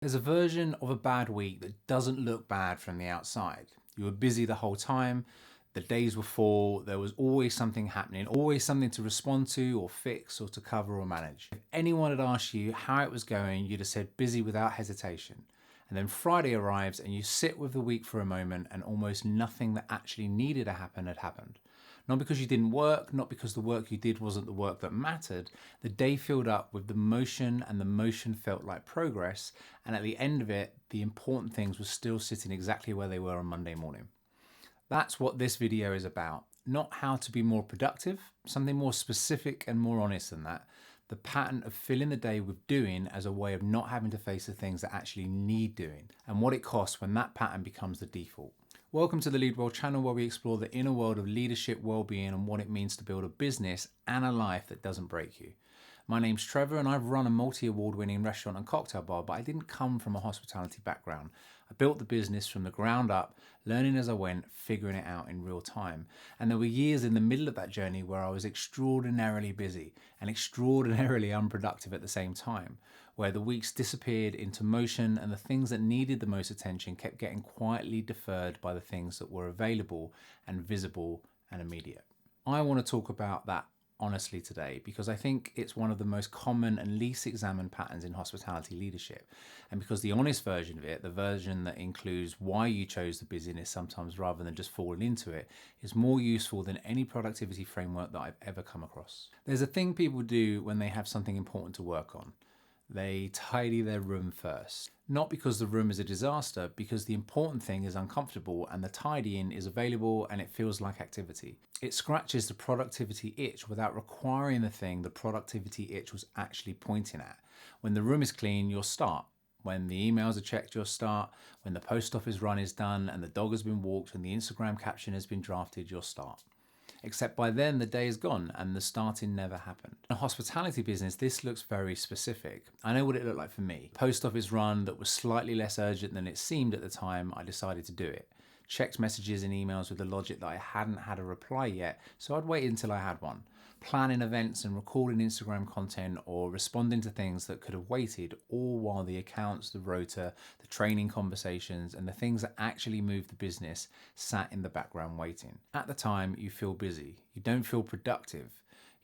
There's a version of a bad week that doesn't look bad from the outside. You were busy the whole time, the days were full, there was always something happening, always something to respond to or fix or to cover or manage. If anyone had asked you how it was going, you'd have said busy without hesitation. And then Friday arrives and you sit with the week for a moment and almost nothing that actually needed to happen had happened. Not because you didn't work, not because the work you did wasn't the work that mattered. The day filled up with the motion and the motion felt like progress. And at the end of it, the important things were still sitting exactly where they were on Monday morning. That's what this video is about. Not how to be more productive, something more specific and more honest than that. The pattern of filling the day with doing as a way of not having to face the things that actually need doing, and what it costs when that pattern becomes the default. Welcome to the Lead Well channel, where we explore the inner world of leadership, well-being, and what it means to build a business and a life that doesn't break you. My name's Trevor and I've run a multi-award winning restaurant and cocktail bar, but I didn't come from a hospitality background. I built the business from the ground up, learning as I went, figuring it out in real time. And there were years in the middle of that journey where I was extraordinarily busy and extraordinarily unproductive at the same time, where the weeks disappeared into motion and the things that needed the most attention kept getting quietly deferred by the things that were available and visible and immediate. I want to talk about that honestly today because I think it's one of the most common and least examined patterns in hospitality leadership, and because the honest version of it, the version that includes why you chose the busyness sometimes rather than just falling into it, is more useful than any productivity framework that I've ever come across. There's a thing people do when they have something important to work on. They tidy their room first. Not because the room is a disaster, because the important thing is uncomfortable and the tidying is available and it feels like activity. It scratches the productivity itch without requiring the thing the productivity itch was actually pointing at. When the room is clean, you'll start. When the emails are checked, you'll start. When the post office run is done and the dog has been walked and the Instagram caption has been drafted, you'll start. Except by then the day is gone and the starting never happened. In a hospitality business, this looks very specific. I know what it looked like for me. Post office run that was slightly less urgent than it seemed at the time, I decided to do it. Checked messages and emails with the logic that I hadn't had a reply yet, so I'd wait until I had one. Planning events and recording Instagram content or responding to things that could have waited, all while the accounts, the rota, the training conversations, and the things that actually moved the business sat in the background waiting. At the time, you feel busy. You don't feel productive.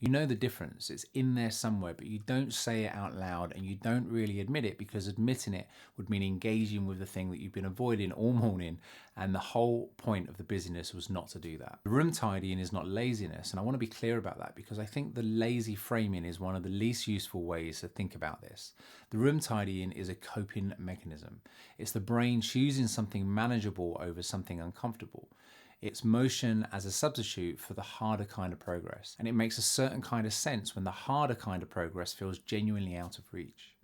You know the difference, it's in there somewhere, but you don't say it out loud and you don't really admit it because admitting it would mean engaging with the thing that you've been avoiding all morning, and the whole point of the busyness was not to do that. The room tidying is not laziness, and I want to be clear about that because I think the lazy framing is one of the least useful ways to think about this. The room tidying is a coping mechanism. It's the brain choosing something manageable over something uncomfortable. It's motion as a substitute for the harder kind of progress. And it makes a certain kind of sense when the harder kind of progress feels genuinely out of reach.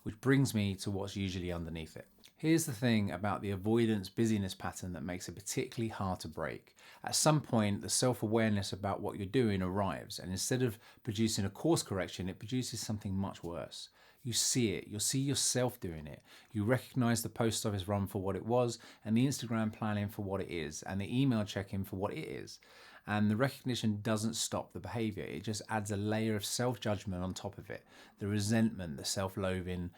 Which brings me to what's usually underneath it. Here's the thing about the avoidance busyness pattern that makes it particularly hard to break. At some point, the self-awareness about what you're doing arrives, and instead of producing a course correction, it produces something much worse. You see it, you'll see yourself doing it. You recognize the post office run for what it was, and the Instagram planning for what it is, and the email check-in for what it is. And the recognition doesn't stop the behavior, it just adds a layer of self-judgment on top of it. The resentment, the self-loathing,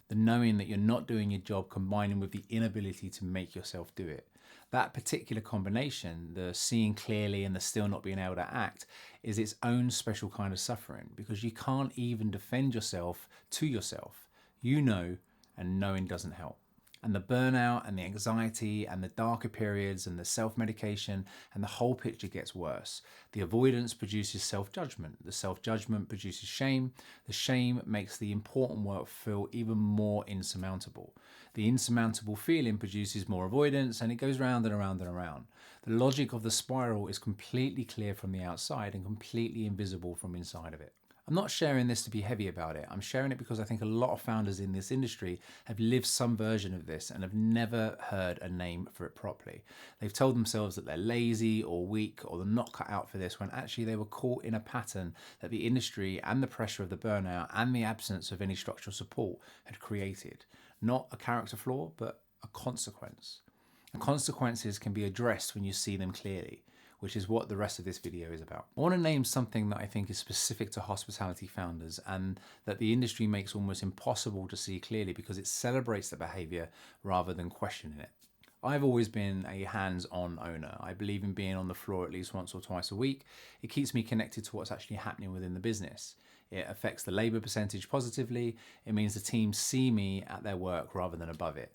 the knowing that you're not doing your job combining with the inability to make yourself do it. That particular combination, the seeing clearly and the still not being able to act, is its own special kind of suffering because you can't even defend yourself to yourself. You know, and knowing doesn't help. And the burnout and the anxiety and the darker periods and the self-medication and the whole picture gets worse. The avoidance produces self-judgment. The self-judgment produces shame. The shame makes the important work feel even more insurmountable. The insurmountable feeling produces more avoidance, and it goes round and around and around. The logic of the spiral is completely clear from the outside and completely invisible from inside of it. I'm not sharing this to be heavy about it. I'm sharing it because I think a lot of founders in this industry have lived some version of this and have never heard a name for it properly. They've told themselves that they're lazy or weak or they're not cut out for this, when actually they were caught in a pattern that the industry and the pressure of the burnout and the absence of any structural support had created. Not a character flaw, but a consequence. And consequences can be addressed when you see them clearly. which is what the rest of this video is about. I want to name something that I think is specific to hospitality founders and that the industry makes almost impossible to see clearly because it celebrates the behavior rather than questioning it. I've always been a hands-on owner. I believe in being on the floor at least once or twice a week. It keeps me connected to what's actually happening within the business. It affects the labor percentage positively. It means the team see me at their work rather than above it.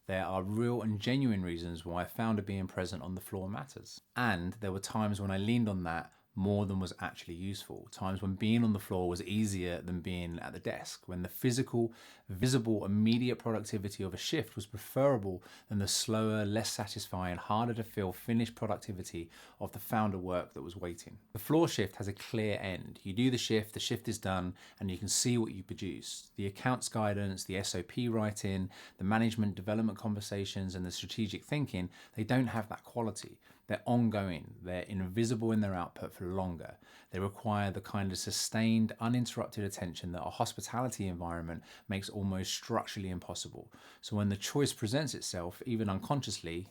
There are real and genuine reasons why a founder being present on the floor matters. And there were times when I leaned on that more than was actually useful. Times when being on the floor was easier than being at the desk, when the physical, visible, immediate productivity of a shift was preferable than the slower, less satisfying, harder to feel finished productivity of the founder work that was waiting. The floor shift has a clear end. You do the shift is done, and you can see what you produce. The accounts guidance, the SOP writing, the management development conversations, and the strategic thinking, they don't have that quality. They're ongoing, they're invisible in their output for longer. They require the kind of sustained, uninterrupted attention that a hospitality environment makes almost structurally impossible. So when the choice presents itself, even unconsciously,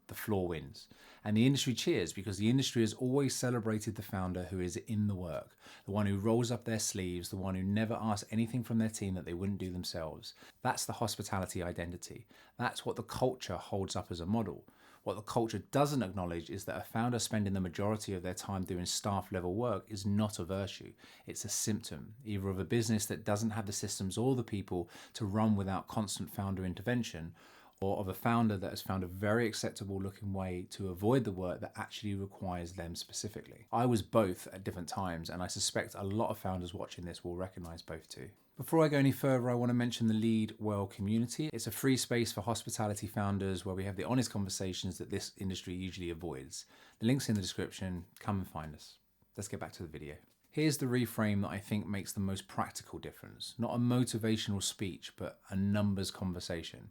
the floor wins. And the industry cheers because the industry has always celebrated the founder who is in the work, the one who rolls up their sleeves, the one who never asks anything from their team that they wouldn't do themselves. That's the hospitality identity. That's what the culture holds up as a model. What the culture doesn't acknowledge is that a founder spending the majority of their time doing staff level work is not a virtue. It's a symptom, either of a business that doesn't have the systems or the people to run without constant founder intervention, or of a founder that has found a very acceptable looking way to avoid the work that actually requires them specifically. I was both at different times, and I suspect a lot of founders watching this will recognize both too. Before I go any further, I want to mention the Lead Well community. It's a free space for hospitality founders where we have the honest conversations that this industry usually avoids. The link's in the description. Come and find us. Let's get back to the video. Here's the reframe that I think makes the most practical difference. Not a motivational speech, but a numbers conversation.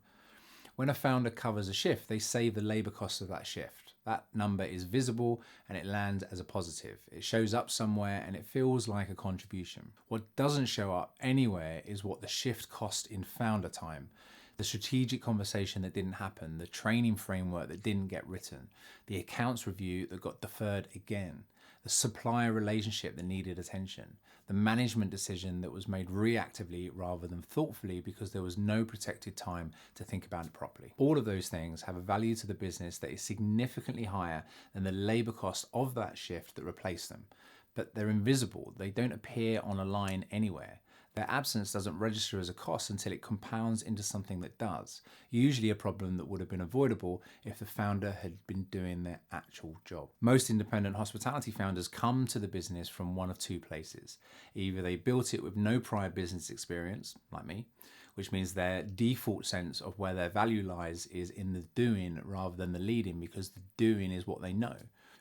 When a founder covers a shift, they save the labor costs of that shift. That number is visible and it lands as a positive. It shows up somewhere and it feels like a contribution. What doesn't show up anywhere is what the shift cost in founder time, the strategic conversation that didn't happen, the training framework that didn't get written, the accounts review that got deferred again, the supplier relationship that needed attention, the management decision that was made reactively rather than thoughtfully because there was no protected time to think about it properly. All of those things have a value to the business that is significantly higher than the labor cost of that shift that replaced them. But they're invisible. They don't appear on a line anywhere. Their absence doesn't register as a cost until it compounds into something that does, usually a problem that would have been avoidable if the founder had been doing their actual job. Most independent hospitality founders come to the business from one of two places. Either they built it with no prior business experience, like me, which means their default sense of where their value lies is in the doing rather than the leading because the doing is what they know.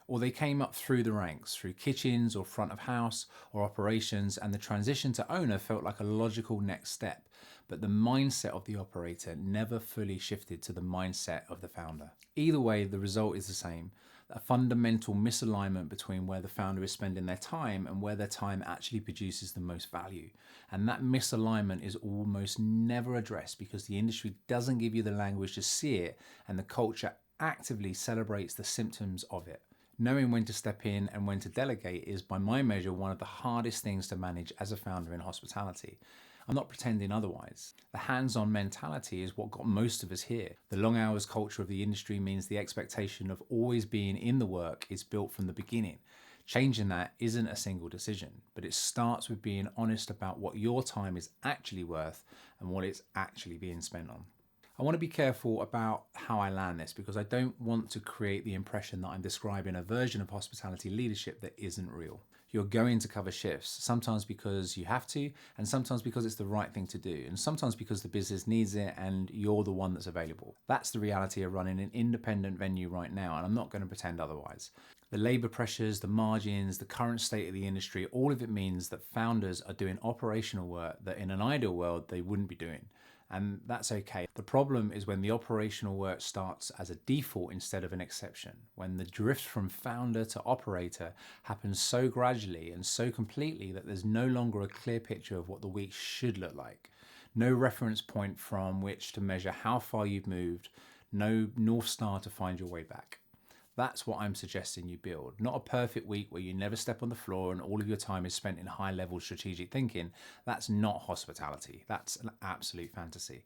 Or they came up through the ranks, through kitchens or front of house or operations, and the transition to owner felt like a logical next step. But the mindset of the operator never fully shifted to the mindset of the founder. Either way, the result is the same. A fundamental misalignment between where the founder is spending their time and where their time actually produces the most value. And that misalignment is almost never addressed because the industry doesn't give you the language to see it, and the culture actively celebrates the symptoms of it. Knowing when to step in and when to delegate is, by my measure, one of the hardest things to manage as a founder in hospitality. I'm not pretending otherwise. The hands-on mentality is what got most of us here. The long hours culture of the industry means the expectation of always being in the work is built from the beginning. Changing that isn't a single decision, but it starts with being honest about what your time is actually worth and what it's actually being spent on. I want to be careful about how I land this because I don't want to create the impression that I'm describing a version of hospitality leadership that isn't real. You're going to cover shifts, sometimes because you have to, and sometimes because it's the right thing to do, and sometimes because the business needs it and you're the one that's available. That's the reality of running an independent venue right now, and I'm not going to pretend otherwise. The labor pressures, the margins, the current state of the industry, all of it means that founders are doing operational work that in an ideal world they wouldn't be doing. And that's okay. The problem is when the operational work starts as a default instead of an exception, when the drift from founder to operator happens so gradually and so completely that there's no longer a clear picture of what the week should look like. No reference point from which to measure how far you've moved, no North Star to find your way back. That's what I'm suggesting you build. Not a perfect week where you never step on the floor and all of your time is spent in high-level strategic thinking. That's not hospitality. That's an absolute fantasy.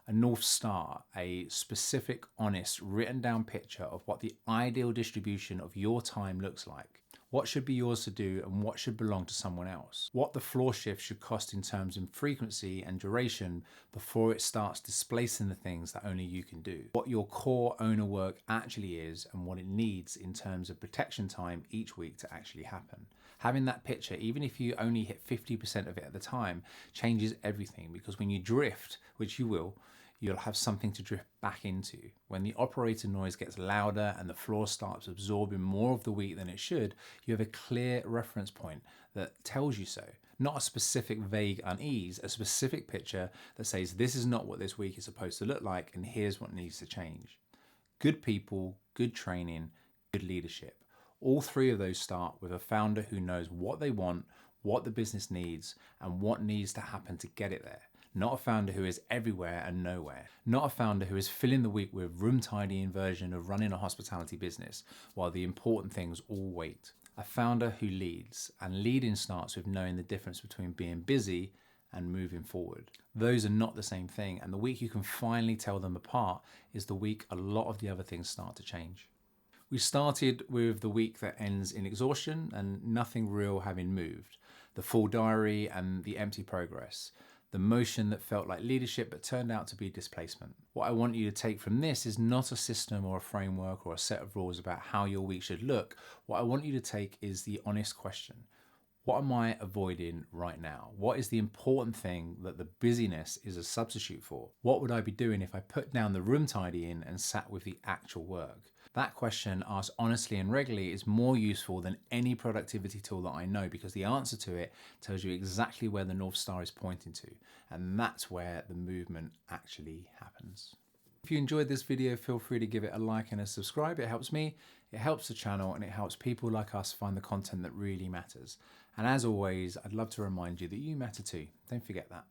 A North Star, a specific, honest, written down picture of what the ideal distribution of your time looks like. What should be yours to do and what should belong to someone else. What the floor shift should cost in terms of frequency and duration before it starts displacing the things that only you can do. What your core owner work actually is and what it needs in terms of protection time each week to actually happen. Having that picture, even if you only hit 50% of it at the time, changes everything, because when you drift, which you will, you'll have something to drift back into. When the operator noise gets louder and the floor starts absorbing more of the week than it should, you have a clear reference point that tells you so. Not a specific vague unease, a specific picture that says this is not what this week is supposed to look like and here's what needs to change. Good people, good training, good leadership. All three of those start with a founder who knows what they want, what the business needs, and what needs to happen to get it there. Not a founder who is everywhere and nowhere. Not a founder who is filling the week with room tidying version of running a hospitality business while the important things all wait. A founder who leads, and leading starts with knowing the difference between being busy and moving forward. Those are not the same thing, and the week you can finally tell them apart is the week a lot of the other things start to change. We started with the week that ends in exhaustion and nothing real having moved, the full diary and the empty progress, the motion that felt like leadership but turned out to be displacement. What I want you to take from this is not a system or a framework or a set of rules about how your week should look. What I want you to take is the honest question. What am I avoiding right now? What is the important thing that the busyness is a substitute for? What would I be doing if I put down the room tidying and sat with the actual work? That question, asked honestly and regularly, is more useful than any productivity tool that I know, because the answer to it tells you exactly where the North Star is pointing to, and that's where the movement actually happens. If you enjoyed this video, feel free to give it a like and a subscribe. It helps me, it helps the channel, and it helps people like us find the content that really matters. And as always, I'd love to remind you that you matter too. Don't forget that.